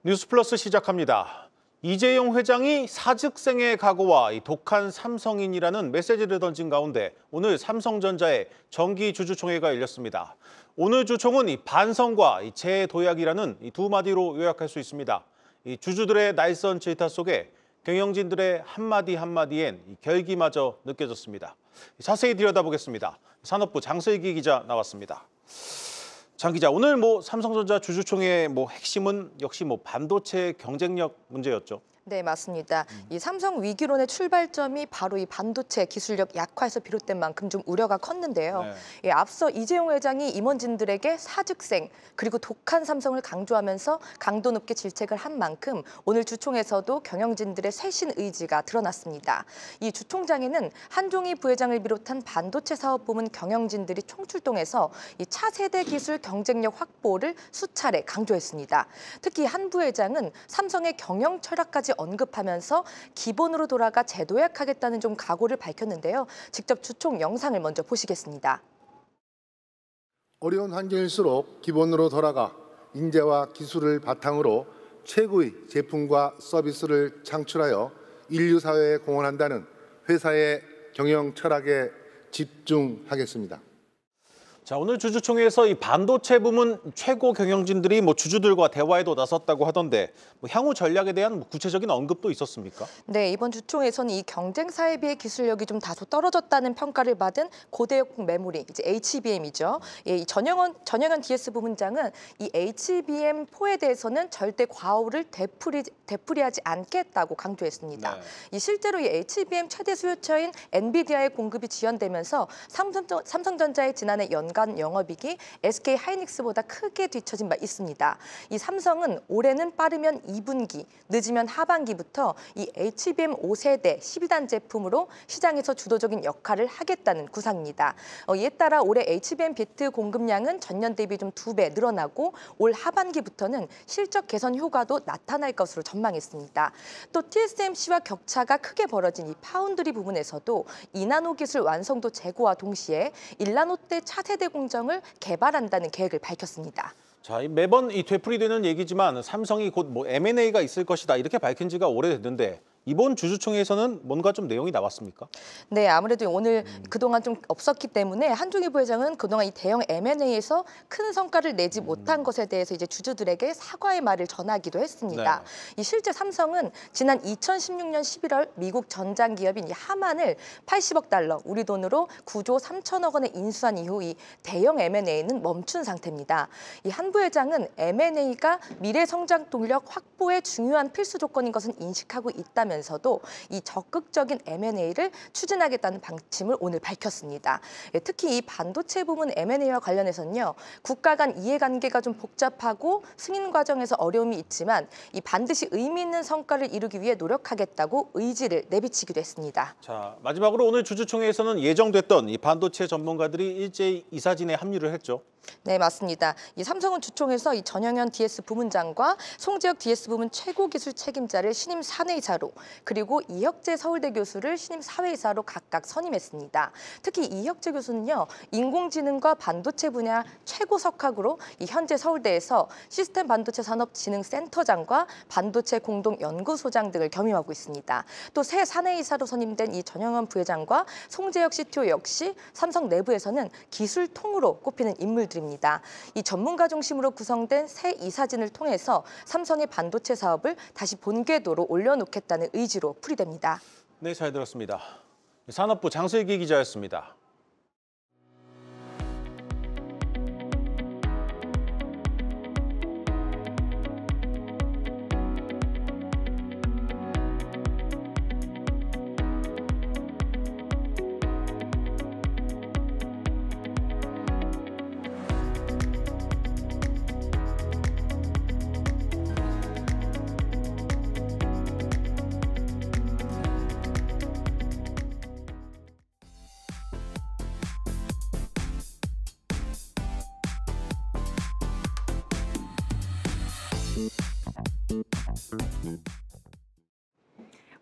뉴스플러스 시작합니다. 이재용 회장이 사직생의 각오와 독한 삼성인이라는 메시지를 던진 가운데 오늘 삼성전자의 정기주주총회가 열렸습니다. 오늘 주총은 반성과 재도약이라는 두 마디로 요약할 수 있습니다. 주주들의 날선 질타 속에 경영진들의 한마디 한마디엔 결기마저 느껴졌습니다. 자세히 들여다보겠습니다. 산업부 장슬기 기자 나왔습니다. 장 기자, 오늘 삼성전자 주주총회의 핵심은 역시 반도체 경쟁력 문제였죠. 네, 맞습니다. 이 삼성 위기론의 출발점이 바로 이 반도체 기술력 약화에서 비롯된 만큼 좀 우려가 컸는데요. 네. 앞서 이재용 회장이 임원진들에게 사직생 그리고 독한 삼성을 강조하면서 강도 높게 질책을 한 만큼 오늘 주총에서도 경영진들의 쇄신 의지가 드러났습니다. 이 주총장에는 한종희 부회장을 비롯한 반도체 사업부문 경영진들이 총출동해서 이 차세대 기술 경쟁력 확보를 수차례 강조했습니다. 특히 한 부회장은 삼성의 경영 철학까지 언급하면서 기본으로 돌아가 재도약하겠다는 좀 각오를 밝혔는데요. 직접 주총 영상을 먼저 보시겠습니다. 어려운 환경일수록 기본으로 돌아가 인재와 기술을 바탕으로 최고의 제품과 서비스를 창출하여 인류 사회에 공헌한다는 회사의 경영 철학에 집중하겠습니다. 자, 오늘 주주총회에서 이 반도체 부문 최고 경영진들이 주주들과 대화에도 나섰다고 하던데 향후 전략에 대한 구체적인 언급도 있었습니까? 네, 이번 주총에서는 이 경쟁사에 비해 기술력이 좀 다소 떨어졌다는 평가를 받은 고대역 메모리, 이제 HBM이죠. 이 전영현 DS 부문장은 이 HBM4에 대해서는 절대 과오를 되풀이하지 않겠다고 강조했습니다. 네. 이 실제로 이 HBM 최대 수요처인 엔비디아의 공급이 지연되면서 삼성전자의 지난해 연간 영업이익이 SK 하이닉스보다 크게 뒤처진 바 있습니다. 이 삼성은 올해는 빠르면 2분기, 늦으면 하반기부터 이 HBM 5세대 12단 제품으로 시장에서 주도적인 역할을 하겠다는 구상입니다. 이에 따라 올해 HBM 비트 공급량은 전년 대비 좀 2배 늘어나고 올 하반기부터는 실적 개선 효과도 나타날 것으로 전망했습니다. 또 TSMC와 격차가 크게 벌어진 이 파운드리 부분에서도 2나노 기술 완성도 제고와 동시에 1나노대 차세대 공정을 개발한다는 계획을 밝혔습니다. 자, 매번 되풀이되는 얘기지만 삼성이 곧 M&A가 있을 것이다 이렇게 밝힌 지가 오래됐는데 이번 주주총회에서는 뭔가 좀 내용이 나왔습니까? 네, 아무래도 오늘 그동안 좀 없었기 때문에 한종희 부회장은 그동안 이 대형 M&A에서 큰 성과를 내지 못한 것에 대해서 이제 주주들에게 사과의 말을 전하기도 했습니다. 네. 이 실제 삼성은 지난 2016년 11월 미국 전장 기업인 이 하만을 80억 달러, 우리 돈으로 9조 3천억 원에 인수한 이후 이 대형 M&A는 멈춘 상태입니다. 이 한 부회장은 M&A가 미래 성장 동력 확보의 중요한 필수 조건인 것은 인식하고 있다면서도 이 적극적인 M&A를 추진하겠다는 방침을 오늘 밝혔습니다. 특히 이 반도체 부문 M&A와 관련해서는요, 국가 간 이해관계가 좀 복잡하고 승인 과정에서 어려움이 있지만 이 반드시 의미 있는 성과를 이루기 위해 노력하겠다고 의지를 내비치기도 했습니다. 자, 마지막으로 오늘 주주총회에서는 예정됐던 이 반도체 전문가들이 일제히 이사진에 합류를 했죠. 네, 맞습니다. 이 삼성은 주총에서 이 전영현 DS 부문장과 송재혁 DS 부문 최고기술 책임자를 신임 사내이사로 그리고 이혁재 서울대 교수를 신임 사회이사로 각각 선임했습니다. 특히 이혁재 교수는요, 인공지능과 반도체 분야 최고 석학으로 이 현재 서울대에서 시스템 반도체 산업진흥센터장과 반도체 공동연구소장 등을 겸임하고 있습니다. 또 새 사내이사로 선임된 이 전영현 부회장과 송재혁 CTO 역시 삼성 내부에서는 기술통으로 꼽히는 인물들입니다. 이 전문가 중심으로 구성된 새 이사진을 통해서 삼성의 반도체 사업을 다시 본궤도로 올려놓겠다는 의지로 풀이됩니다. 네, 잘 들었습니다. 산업부 장슬기 기자였습니다.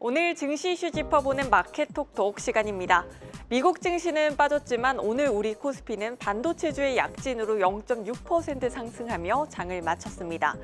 오늘 증시 이슈 짚어보는 마켓톡톡 시간입니다. 미국 증시는 빠졌지만 오늘 우리 코스피는 반도체주의 약진으로 0.6% 상승하며 장을 마쳤습니다.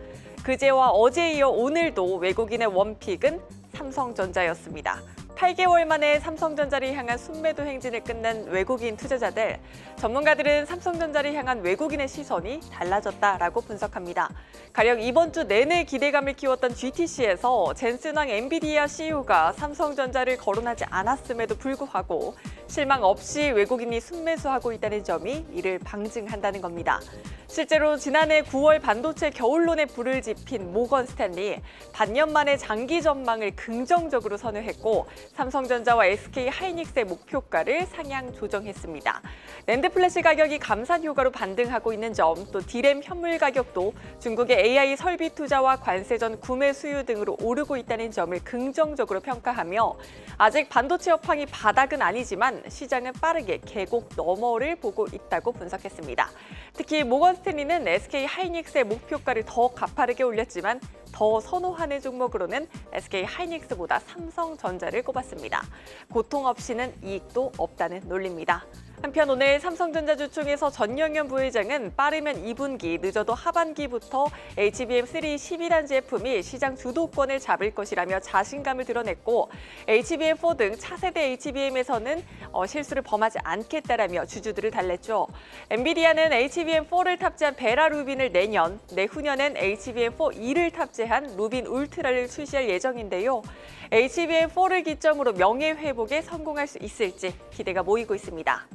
그제와 어제에 이어 오늘도 외국인의 원픽은 삼성전자였습니다. 8개월 만에 삼성전자를 향한 순매도 행진을 끝낸 외국인 투자자들. 전문가들은 삼성전자를 향한 외국인의 시선이 달라졌다라고 분석합니다. 가령 이번 주 내내 기대감을 키웠던 GTC에서 젠슨 황 엔비디아 CEO가 삼성전자를 거론하지 않았음에도 불구하고 실망 없이 외국인이 순매수하고 있다는 점이 이를 방증한다는 겁니다. 실제로 지난해 9월 반도체 겨울론에 불을 지핀 모건 스탠리, 반년 만에 장기 전망을 긍정적으로 선회했고 삼성전자와 SK 하이닉스의 목표가를 상향 조정했습니다. 낸드 플래시 가격이 감산 효과로 반등하고 있는 점, 또 디램 현물 가격도 중국의 AI 설비 투자와 관세 전 구매 수요 등으로 오르고 있다는 점을 긍정적으로 평가하며 아직 반도체 업황이 바닥은 아니지만 시장은 빠르게 계곡 너머를 보고 있다고 분석했습니다. 특히 모건 스탠리는 SK 하이닉스의 목표가를 더 가파르게 올렸지만 더 선호하는 종목으로는 SK 하이닉스보다 삼성전자를 꼽았습니다. 고통 없이는 이익도 없다는 논리입니다. 한편 오늘 삼성전자 주총에서 전영현 부회장은 빠르면 2분기, 늦어도 하반기부터 HBM3 12단지 제품이 시장 주도권을 잡을 것이라며 자신감을 드러냈고 HBM4 등 차세대 HBM에서는 실수를 범하지 않겠다라며 주주들을 달랬죠. 엔비디아는 HBM4를 탑재한 베라 루빈을 내년, 내후년엔 HBM4 2를 탑재한 루빈 울트라를 출시할 예정인데요. HBM4를 기점으로 명예회복에 성공할 수 있을지 기대가 모이고 있습니다.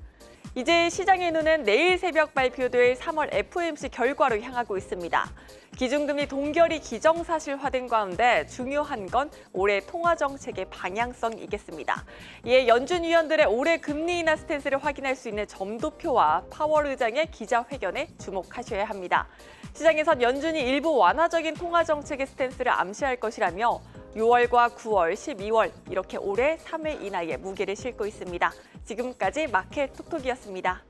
이제 시장의 눈은 내일 새벽 발표될 3월 FOMC 결과로 향하고 있습니다. 기준금리 동결이 기정사실화된 가운데 중요한 건 올해 통화정책의 방향성이겠습니다. 이에 연준 위원들의 올해 금리 인하 스탠스를 확인할 수 있는 점도표와 파월 의장의 기자회견에 주목하셔야 합니다. 시장에선 연준이 일부 완화적인 통화정책의 스탠스를 암시할 것이라며 6월과 9월, 12월 이렇게 올해 3회 이나에 무게를 싣고 있습니다. 지금까지 마켓 톡톡이었습니다.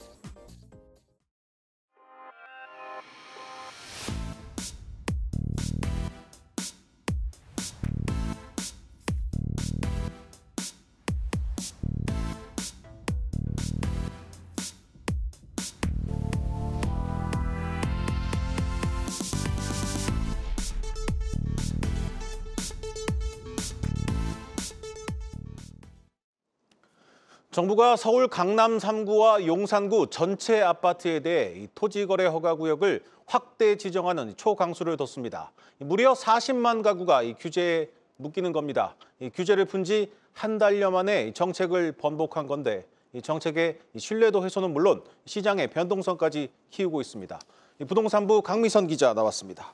정부가 서울 강남 3구와 용산구 전체 아파트에 대해 토지거래 허가구역을 확대 지정하는 초강수를 뒀습니다. 무려 40만 가구가 이 규제에 묶이는 겁니다. 이 규제를 푼 지 한 달여 만에 정책을 번복한 건데 이 정책의 신뢰도 훼손은 물론 시장의 변동성까지 키우고 있습니다. 부동산부 강미선 기자 나왔습니다.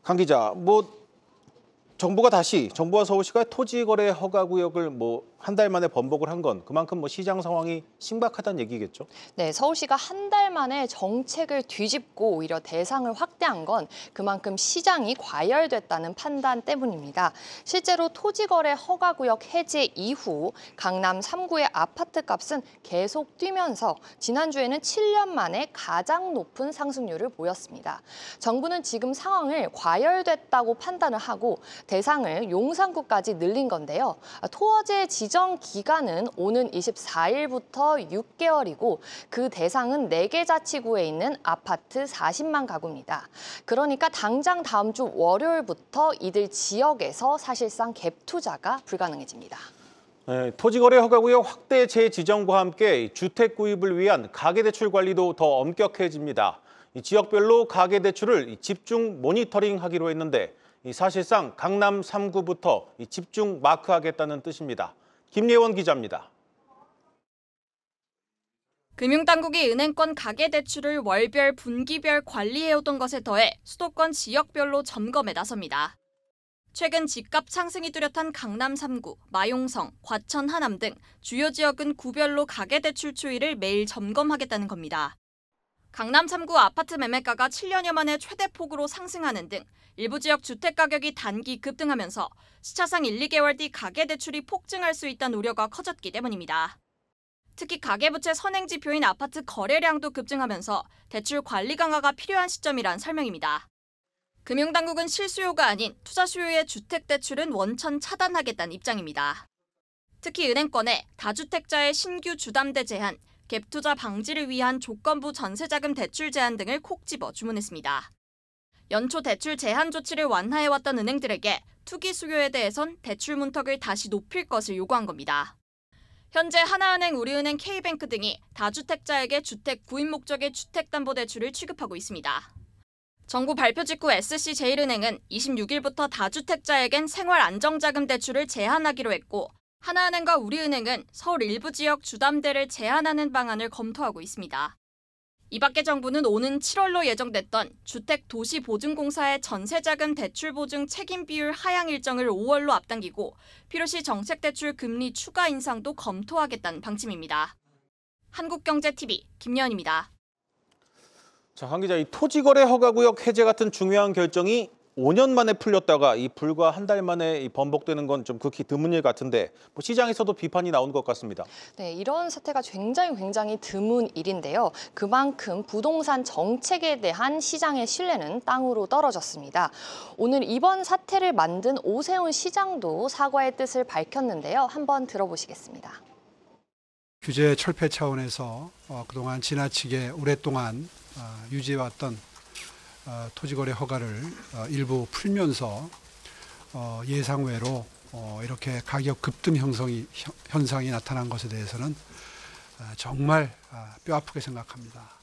강 기자, 정부와 서울시가 토지거래 허가구역을 한 달 만에 번복을 한 건 그만큼 시장 상황이 심각하다는 얘기겠죠? 네, 서울시가 한 달 만에 정책을 뒤집고 오히려 대상을 확대한 건 그만큼 시장이 과열됐다는 판단 때문입니다. 실제로 토지거래 허가구역 해제 이후 강남 3구의 아파트 값은 계속 뛰면서 지난주에는 7년 만에 가장 높은 상승률을 보였습니다. 정부는 지금 상황을 과열됐다고 판단을 하고 대상을 용산구까지 늘린 건데요. 토어제 지정 기간은 오는 24일부터 6개월이고 그 대상은 4개 자치구에 있는 아파트 40만 가구입니다. 그러니까 당장 다음 주 월요일부터 이들 지역에서 사실상 갭 투자가 불가능해집니다. 네, 토지거래 허가구역 확대 재지정과 함께 주택 구입을 위한 가계대출 관리도 더 엄격해집니다. 지역별로 가계대출을 집중 모니터링하기로 했는데 사실상 강남 3구부터 집중 마크하겠다는 뜻입니다. 김예원 기자입니다. 금융당국이 은행권 가계대출을 월별, 분기별 관리해오던 것에 더해 수도권 지역별로 점검에 나섭니다. 최근 집값 상승이 뚜렷한 강남 3구, 마용성, 과천, 하남 등 주요 지역은 구별로 가계대출 추이를 매일 점검하겠다는 겁니다. 강남 3구 아파트 매매가가 7년여 만에 최대폭으로 상승하는 등 일부 지역 주택가격이 단기 급등하면서 시차상 1, 2개월 뒤 가계대출이 폭증할 수 있다는 우려가 커졌기 때문입니다. 특히 가계부채 선행지표인 아파트 거래량도 급증하면서 대출 관리 강화가 필요한 시점이란 설명입니다. 금융당국은 실수요가 아닌 투자 수요의 주택대출은 원천 차단하겠다는 입장입니다. 특히 은행권에 다주택자의 신규 주담대 제한, 갭투자 방지를 위한 조건부 전세자금 대출 제한 등을 콕 집어 주문했습니다. 연초 대출 제한 조치를 완화해왔던 은행들에게 투기 수요에 대해선 대출 문턱을 다시 높일 것을 요구한 겁니다. 현재 하나은행, 우리은행, K뱅크 등이 다주택자에게 주택 구입 목적의 주택담보대출을 취급하고 있습니다. 정부 발표 직후 SC제일은행은 26일부터 다주택자에겐 생활안정자금 대출을 제한하기로 했고, 하나은행과 우리은행은 서울 일부 지역 주담대를 제한하는 방안을 검토하고 있습니다. 이 밖에 정부는 오는 7월로 예정됐던 주택도시보증공사의 전세자금 대출보증 책임 비율 하향 일정을 5월로 앞당기고 필요시 정책대출 금리 추가 인상도 검토하겠다는 방침입니다. 한국경제TV 김연입니다. 자, 강 기자, 이 토지거래 허가구역 해제 같은 중요한 결정이 5년 만에 풀렸다가 이 불과 한 달 만에 이 번복되는 건 좀 극히 드문 일 같은데 시장에서도 비판이 나온 것 같습니다. 네, 이런 사태가 굉장히 드문 일인데요. 그만큼 부동산 정책에 대한 시장의 신뢰는 땅으로 떨어졌습니다. 오늘 이번 사태를 만든 오세훈 시장도 사과의 뜻을 밝혔는데요. 한번 들어보시겠습니다. 규제 철폐 차원에서 그동안 지나치게 오랫동안 유지해왔던 토지거래 허가를 일부 풀면서 예상외로 이렇게 가격 급등 현상이 나타난 것에 대해서는 정말 뼈아프게 생각합니다.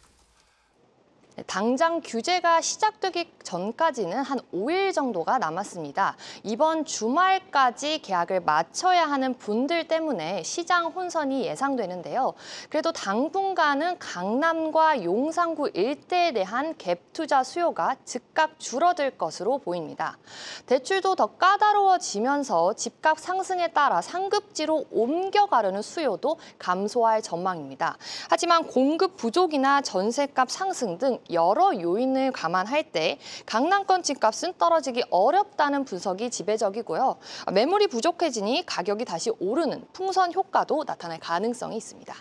당장 규제가 시작되기 전까지는 한 5일 정도가 남았습니다. 이번 주말까지 계약을 마쳐야 하는 분들 때문에 시장 혼선이 예상되는데요. 그래도 당분간은 강남과 용산구 일대에 대한 갭 투자 수요가 즉각 줄어들 것으로 보입니다. 대출도 더 까다로워지면서 집값 상승에 따라 상급지로 옮겨가려는 수요도 감소할 전망입니다. 하지만 공급 부족이나 전세값 상승 등 여러 요인을 감안할 때 강남권 집값은 떨어지기 어렵다는 분석이 지배적이고요. 매물이 부족해지니 가격이 다시 오르는 풍선 효과도 나타날 가능성이 있습니다.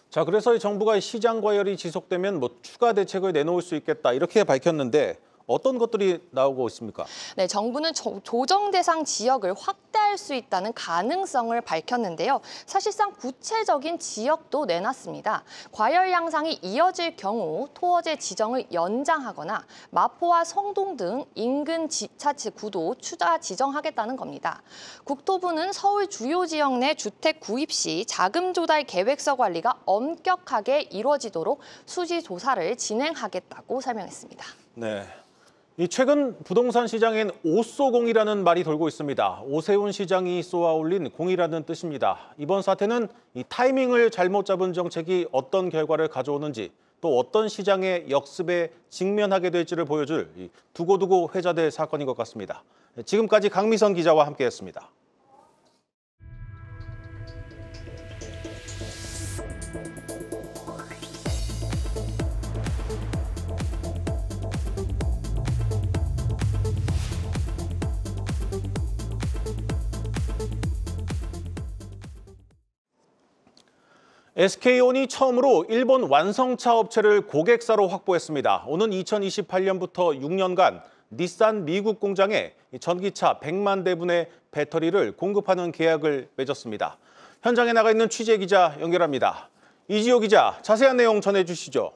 자, 그래서 정부가 시장 과열이 지속되면 추가 대책을 내놓을 수 있겠다 이렇게 밝혔는데 어떤 것들이 나오고 있습니까? 네, 정부는 조정 대상 지역을 확대할 수 있다는 가능성을 밝혔는데요. 사실상 구체적인 지역도 내놨습니다. 과열 양상이 이어질 경우 토어제 지정을 연장하거나 마포와 성동 등 인근 지자체 구도 추가 지정하겠다는 겁니다. 국토부는 서울 주요 지역 내 주택 구입 시 자금 조달 계획서 관리가 엄격하게 이루어지도록 수지 조사를 진행하겠다고 설명했습니다. 네. 최근 부동산 시장엔 오쏘공이라는 말이 돌고 있습니다. 오세훈 시장이 쏘아올린 공이라는 뜻입니다. 이번 사태는 이 타이밍을 잘못 잡은 정책이 어떤 결과를 가져오는지 또 어떤 시장의 역습에 직면하게 될지를 보여줄 두고두고 회자될 사건인 것 같습니다. 지금까지 강미선 기자와 함께했습니다. SK온이 처음으로 일본 완성차 업체를 고객사로 확보했습니다. 오는 2028년부터 6년간 닛산 미국 공장에 전기차 100만 대분의 배터리를 공급하는 계약을 맺었습니다. 현장에 나가 있는 취재 기자 연결합니다. 이지호 기자, 자세한 내용 전해주시죠.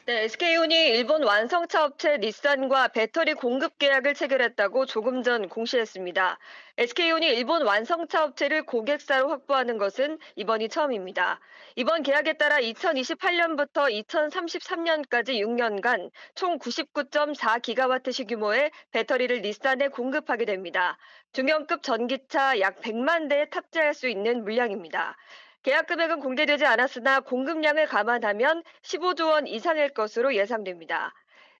네, SK온이 일본 완성차 업체 닛산과 배터리 공급 계약을 체결했다고 조금 전 공시했습니다. SK온이 일본 완성차 업체를 고객사로 확보하는 것은 이번이 처음입니다. 이번 계약에 따라 2028년부터 2033년까지 6년간 총 99.4기가와트시 규모의 배터리를 닛산에 공급하게 됩니다. 중형급 전기차 약 100만 대에 탑재할 수 있는 물량입니다. 계약 금액은 공개되지 않았으나 공급량을 감안하면 15조 원 이상일 것으로 예상됩니다.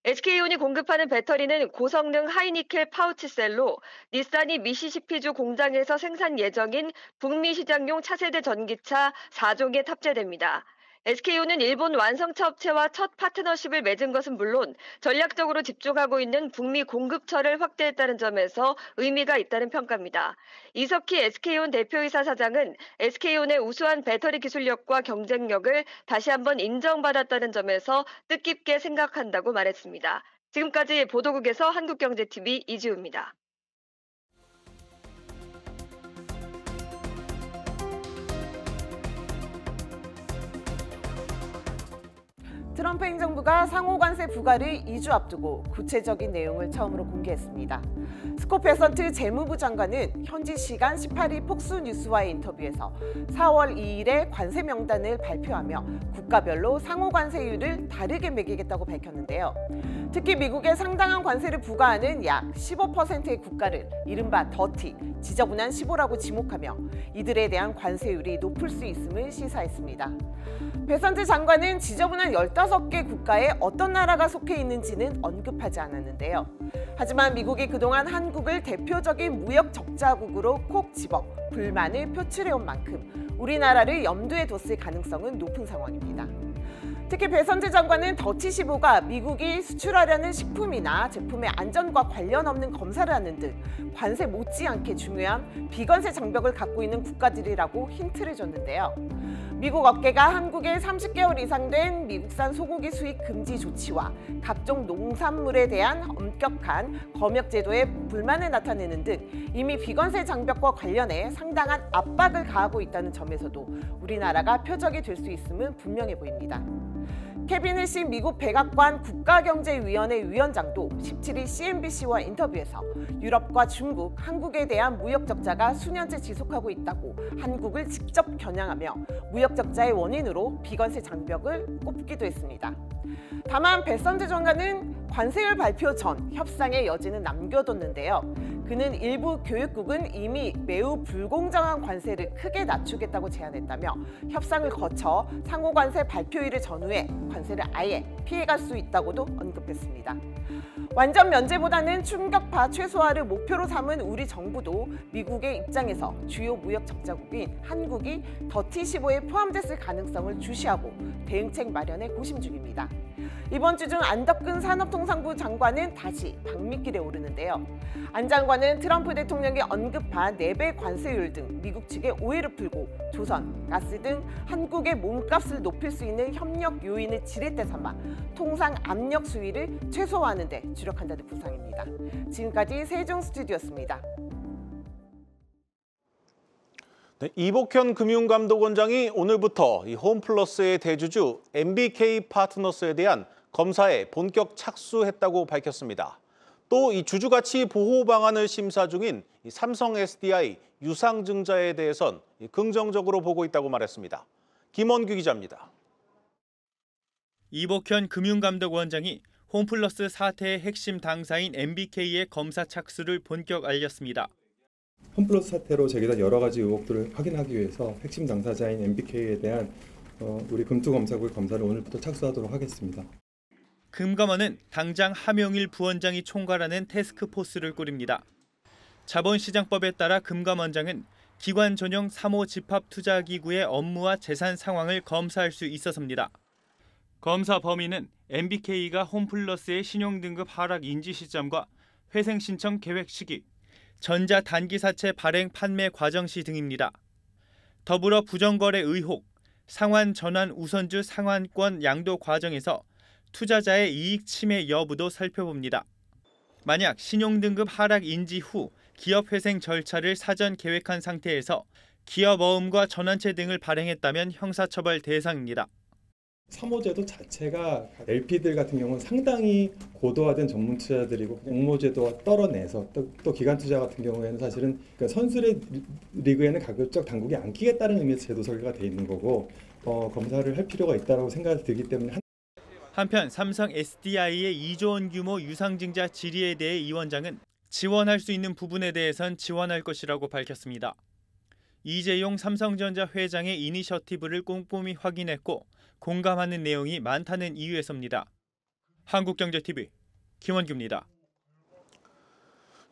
SK온이 공급하는 배터리는 고성능 하이니켈 파우치셀로 닛산이 미시시피주 공장에서 생산 예정인 북미 시장용 차세대 전기차 4종에 탑재됩니다. SK온은 일본 완성차 업체와 첫 파트너십을 맺은 것은 물론 전략적으로 집중하고 있는 북미 공급처를 확대했다는 점에서 의미가 있다는 평가입니다. 이석희 SK온 대표이사 사장은 SK온의 우수한 배터리 기술력과 경쟁력을 다시 한번 인정받았다는 점에서 뜻깊게 생각한다고 말했습니다. 지금까지 보도국에서 한국경제TV 이지우입니다. 트럼프 행정부가 상호 관세 부과를 2주 앞두고 구체적인 내용을 처음으로 공개했습니다. 스콧 베선트 재무부 장관은 현지 시간 18일 폭스뉴스와의 인터뷰에서 4월 2일에 관세 명단을 발표하며 국가별로 상호 관세율을 다르게 매기겠다고 밝혔는데요. 특히 미국에 상당한 관세를 부과하는 약 15%의 국가를 이른바 더티, 지저분한 15라고 지목하며 이들에 대한 관세율이 높을 수 있음을 시사했습니다. 베선트 장관은 지저분한 15개 국가에 어떤 나라가 속해 있는지는 언급하지 않았는데요. 하지만 미국이 그동안 한국을 대표적인 무역 적자국으로 콕 집어 불만을 표출해온 만큼 우리나라를 염두에 뒀을 가능성은 높은 상황입니다. 특히 베선트 장관은 더티 15가 미국이 수출하려는 식품이나 제품의 안전과 관련 없는 검사를 하는 등 관세 못지않게 중요한 비관세 장벽을 갖고 있는 국가들이라고 힌트를 줬는데요. 미국 업계가 한국에 30개월 이상 된 미국산 소고기 수입 금지 조치와 각종 농산물에 대한 엄격한 검역 제도에 불만을 나타내는 등 이미 비관세 장벽과 관련해 상당한 압박을 가하고 있다는 점에서도 우리나라가 표적이 될 수 있음은 분명해 보입니다. 케빈 힐시 미국 백악관 국가경제위원회 위원장도 17일 CNBC와 인터뷰에서 유럽과 중국, 한국에 대한 무역 적자가 수년째 지속하고 있다고 한국을 직접 겨냥하며 무역 적자의 원인으로 비관세 장벽을 꼽기도 했습니다. 다만 베선트 장관은 관세율 발표 전 협상의 여지는 남겨뒀는데요. 그는 일부 교육국은 이미 매우 불공정한 관세를 크게 낮추겠다고 제안했다며 협상을 거쳐 상호 관세 발표일을 전후해 관세를 아예 피해갈 수 있다고도 언급했습니다. 완전 면제보다는 충격파 최소화를 목표로 삼은 우리 정부도 미국의 입장에서 주요 무역 적자국인 한국이 더티 15에 포함됐을 가능성을 주시하고 대응책 마련에 고심 중입니다. 이번 주 중 안덕근 산업통상부 장관은 다시 방미길에 오르는데요. 안 장관은 트럼프 대통령이 언급한 4배 관세율 등 미국 측의 오해를 풀고 조선, 가스 등 한국의 몸값을 높일 수 있는 협력 요인을 지렛대 삼아 통상 압력 수위를 최소화하는 데 주력한다는 구상입니다. 지금까지 세종 스튜디오였습니다. 네, 이복현 금융감독원장이 오늘부터 이 홈플러스의 대주주 MBK 파트너스에 대한 검사에 본격 착수했다고 밝혔습니다. 또 이 주주가치 보호 방안을 심사 중인 이 삼성 SDI 유상증자에 대해선 긍정적으로 보고 있다고 말했습니다. 김원규 기자입니다. 이복현 금융감독원장이 홈플러스 사태의 핵심 당사인 MBK의 검사 착수를 본격 알렸습니다. 홈플러스 사태로 제기된 여러 가지 의혹들을 확인하기 위해서 핵심 당사자인 MBK에 대한 우리 금투검사국 검사를 오늘부터 착수하도록 하겠습니다. 금감원은 당장 하명일 부원장이 총괄하는 태스크포스를 꾸립니다. 자본시장법에 따라 금감원장은 기관 전용 3호 집합투자기구의 업무와 재산 상황을 검사할 수 있어서입니다. 검사 범위는 MBK가 홈플러스의 신용등급 하락 인지 시점과 회생 신청 계획 시기, 전자 단기사채 발행 판매 과정 시 등입니다. 더불어 부정거래 의혹, 상환 전환 우선주 상환권 양도 과정에서 투자자의 이익 침해 여부도 살펴봅니다. 만약 신용등급 하락 인지 후 기업 회생 절차를 사전 계획한 상태에서 기업 어음과 전환채 등을 발행했다면 형사처벌 대상입니다. 3호제도 자체가 LP들 같은 경우는 상당히 고도화된 전문 투자들이고 옥모제도와 떨어내서 또 기관 투자 같은 경우에는 사실은 선수의 리그에는 가급적 당국이 안 끼겠다는 의미에서 제도 설계가 돼 있는 거고 검사를 할 필요가 있다고 생각이 들기 때문에 한편 삼성 SDI의 2조 원 규모 유상증자 질의에 대해 이 원장은 지원할 수 있는 부분에 대해선 지원할 것이라고 밝혔습니다. 이재용 삼성전자 회장의 이니셔티브를 꼼꼼히 확인했고 공감하는 내용이 많다는 이유에서입니다. 한국경제TV 김원규입니다.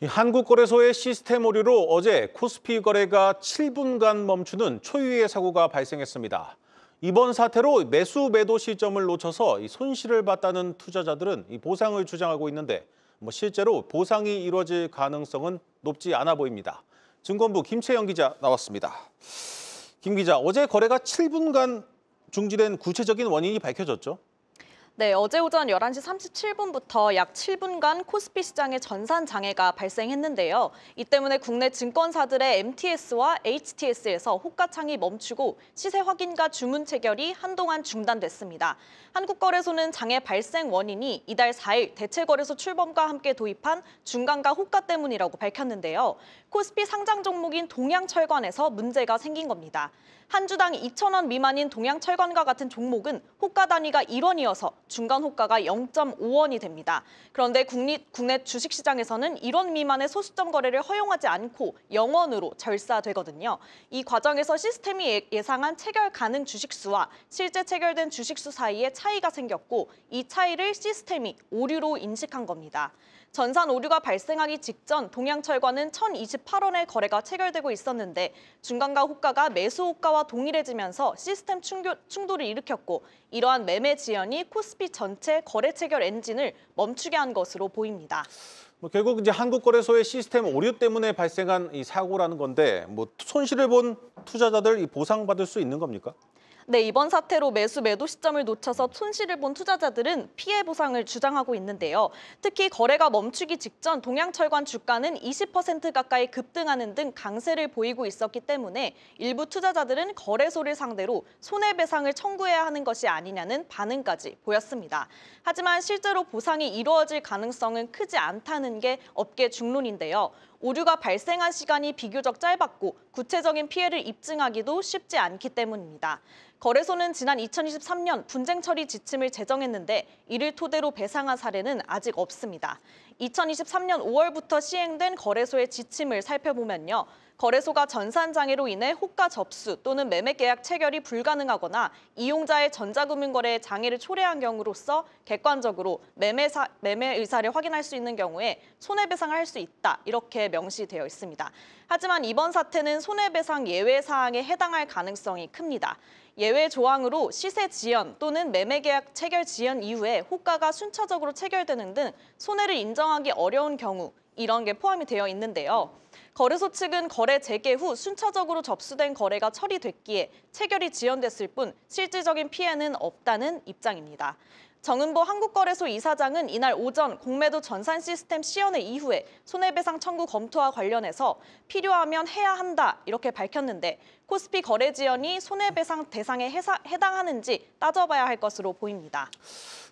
한국거래소의 시스템 오류로 어제 코스피 거래가 7분간 멈추는 초유의 사고가 발생했습니다. 이번 사태로 매수 매도 시점을 놓쳐서 손실을 봤다는 투자자들은 보상을 주장하고 있는데 실제로 보상이 이루어질 가능성은 높지 않아 보입니다. 증권부 김채영 기자 나왔습니다. 김 기자, 어제 거래가 7분간 중지된 구체적인 원인이 밝혀졌죠? 네, 어제 오전 11시 37분부터 약 7분간 코스피 시장에 전산 장애가 발생했는데요. 이 때문에 국내 증권사들의 MTS와 HTS에서 호가창이 멈추고 시세 확인과 주문 체결이 한동안 중단됐습니다. 한국거래소는 장애 발생 원인이 이달 4일 대체거래소 출범과 함께 도입한 중간가 호가 때문이라고 밝혔는데요. 코스피 상장 종목인 동양철관에서 문제가 생긴 겁니다. 한 주당 2,000원 미만인 동양철관과 같은 종목은 호가 단위가 1원이어서 중간 호가가 0.5원이 됩니다. 그런데 국내 주식시장에서는 1원 미만의 소수점 거래를 허용하지 않고 0원으로 절사되거든요. 이 과정에서 시스템이 예상한 체결 가능 주식수와 실제 체결된 주식수 사이에 차이가 생겼고 이 차이를 시스템이 오류로 인식한 겁니다. 전산 오류가 발생하기 직전 동양철관은 1,028원의 거래가 체결되고 있었는데 중간가 호가가 매수 호가와 동일해지면서 시스템 충돌을 일으켰고 이러한 매매 지연이 코스피 전체 거래 체결 엔진을 멈추게 한 것으로 보입니다. 결국 이제 한국거래소의 시스템 오류 때문에 발생한 이 사고라는 건데 손실을 본 투자자들 보상받을 수 있는 겁니까? 네, 이번 사태로 매도 시점을 놓쳐서 손실을 본 투자자들은 피해 보상을 주장하고 있는데요. 특히 거래가 멈추기 직전 동양철관 주가는 20% 가까이 급등하는 등 강세를 보이고 있었기 때문에 일부 투자자들은 거래소를 상대로 손해배상을 청구해야 하는 것이 아니냐는 반응까지 보였습니다. 하지만 실제로 보상이 이루어질 가능성은 크지 않다는 게 업계 중론인데요. 오류가 발생한 시간이 비교적 짧았고 구체적인 피해를 입증하기도 쉽지 않기 때문입니다. 거래소는 지난 2023년 분쟁 처리 지침을 제정했는데 이를 토대로 배상한 사례는 아직 없습니다. 2023년 5월부터 시행된 거래소의 지침을 살펴보면요. 거래소가 전산장애로 인해 호가 접수 또는 매매 계약 체결이 불가능하거나 이용자의 전자금융거래에 장애를 초래한 경우로서 객관적으로 매매 의사를 확인할 수 있는 경우에 손해배상을 할 수 있다 이렇게 명시되어 있습니다. 하지만 이번 사태는 손해배상 예외 사항에 해당할 가능성이 큽니다. 예외 조항으로 시세 지연 또는 매매 계약 체결 지연 이후에 호가가 순차적으로 체결되는 등 손해를 인정하기 어려운 경우 이런 게 포함이 되어 있는데요. 거래소 측은 거래 재개 후 순차적으로 접수된 거래가 처리됐기에 체결이 지연됐을 뿐 실질적인 피해는 없다는 입장입니다. 정은보 한국거래소 이사장은 이날 오전 공매도 전산 시스템 시연회 이후에 손해배상 청구 검토와 관련해서 필요하면 해야 한다 이렇게 밝혔는데 코스피 거래 지연이 손해배상 대상에 해당하는지 따져봐야 할 것으로 보입니다.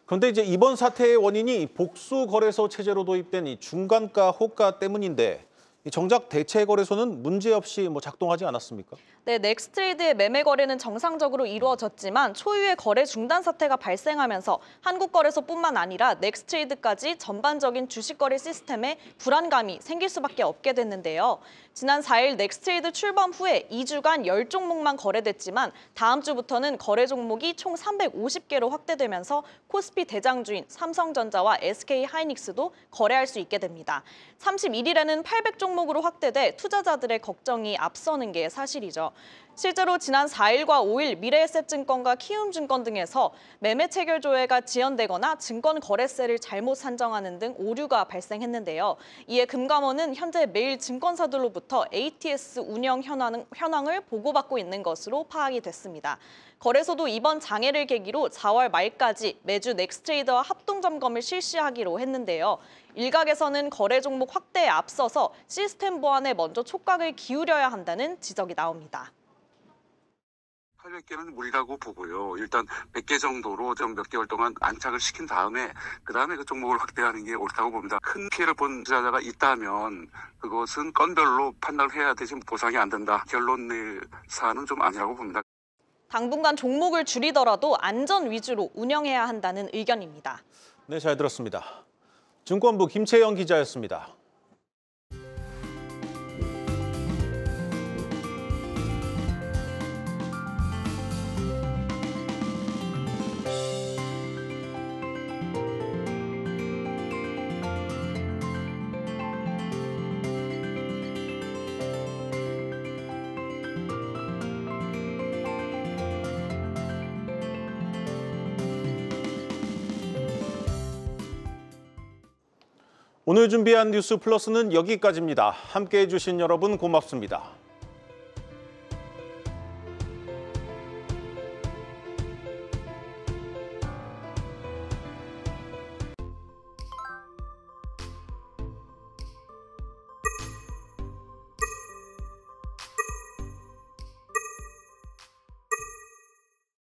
그런데 이제 이번 사태의 원인이 복수 거래소 체제로 도입된 이 중간가 호가 때문인데 정작 대체 거래소는 문제없이 작동하지 않았습니까? 네, 넥스트레이드의 매매 거래는 정상적으로 이루어졌지만 초유의 거래 중단 사태가 발생하면서 한국거래소뿐만 아니라 넥스트레이드까지 전반적인 주식 거래 시스템에 불안감이 생길 수밖에 없게 됐는데요. 지난 4일 넥스트레이드 출범 후에 2주간 10종목만 거래됐지만 다음 주부터는 거래 종목이 총 350개로 확대되면서 코스피 대장주인 삼성전자와 SK하이닉스도 거래할 수 있게 됩니다. 31일에는 800종목으로 확대돼 투자자들의 걱정이 앞서는 게 사실이죠. 실제로 지난 4일과 5일 미래에셋증권과 키움증권 등에서 매매 체결 조회가 지연되거나 증권 거래세를 잘못 산정하는 등 오류가 발생했는데요. 이에 금감원은 현재 매일 증권사들로부터 ATS 운영 현황을 보고받고 있는 것으로 파악이 됐습니다. 거래소도 이번 장애를 계기로 4월 말까지 매주 넥스트레이드와 합동 점검을 실시하기로 했는데요. 일각에서는 거래 종목 확대에 앞서서 시스템 보안에 먼저 촉각을 기울여야 한다는 지적이 나옵니다. 800개는 무리라고 보고요. 일단 100개 정도로 좀 몇 개월 동안 안착을 시킨 다음에 그다음에 그 종목을 확대하는 게 옳다고 봅니다. 큰 피해를 본 투자자가 있다면 그것은 건별로 판단을 해야 되지 보상이 안 된다. 결론 낼 사안은 좀 아니라고 봅니다. 당분간 종목을 줄이더라도 안전 위주로 운영해야 한다는 의견입니다. 네, 잘 들었습니다. 증권부 김채영 기자였습니다. 오늘 준비한 뉴스 플러스는 여기까지입니다. 함께해 주신 여러분 고맙습니다.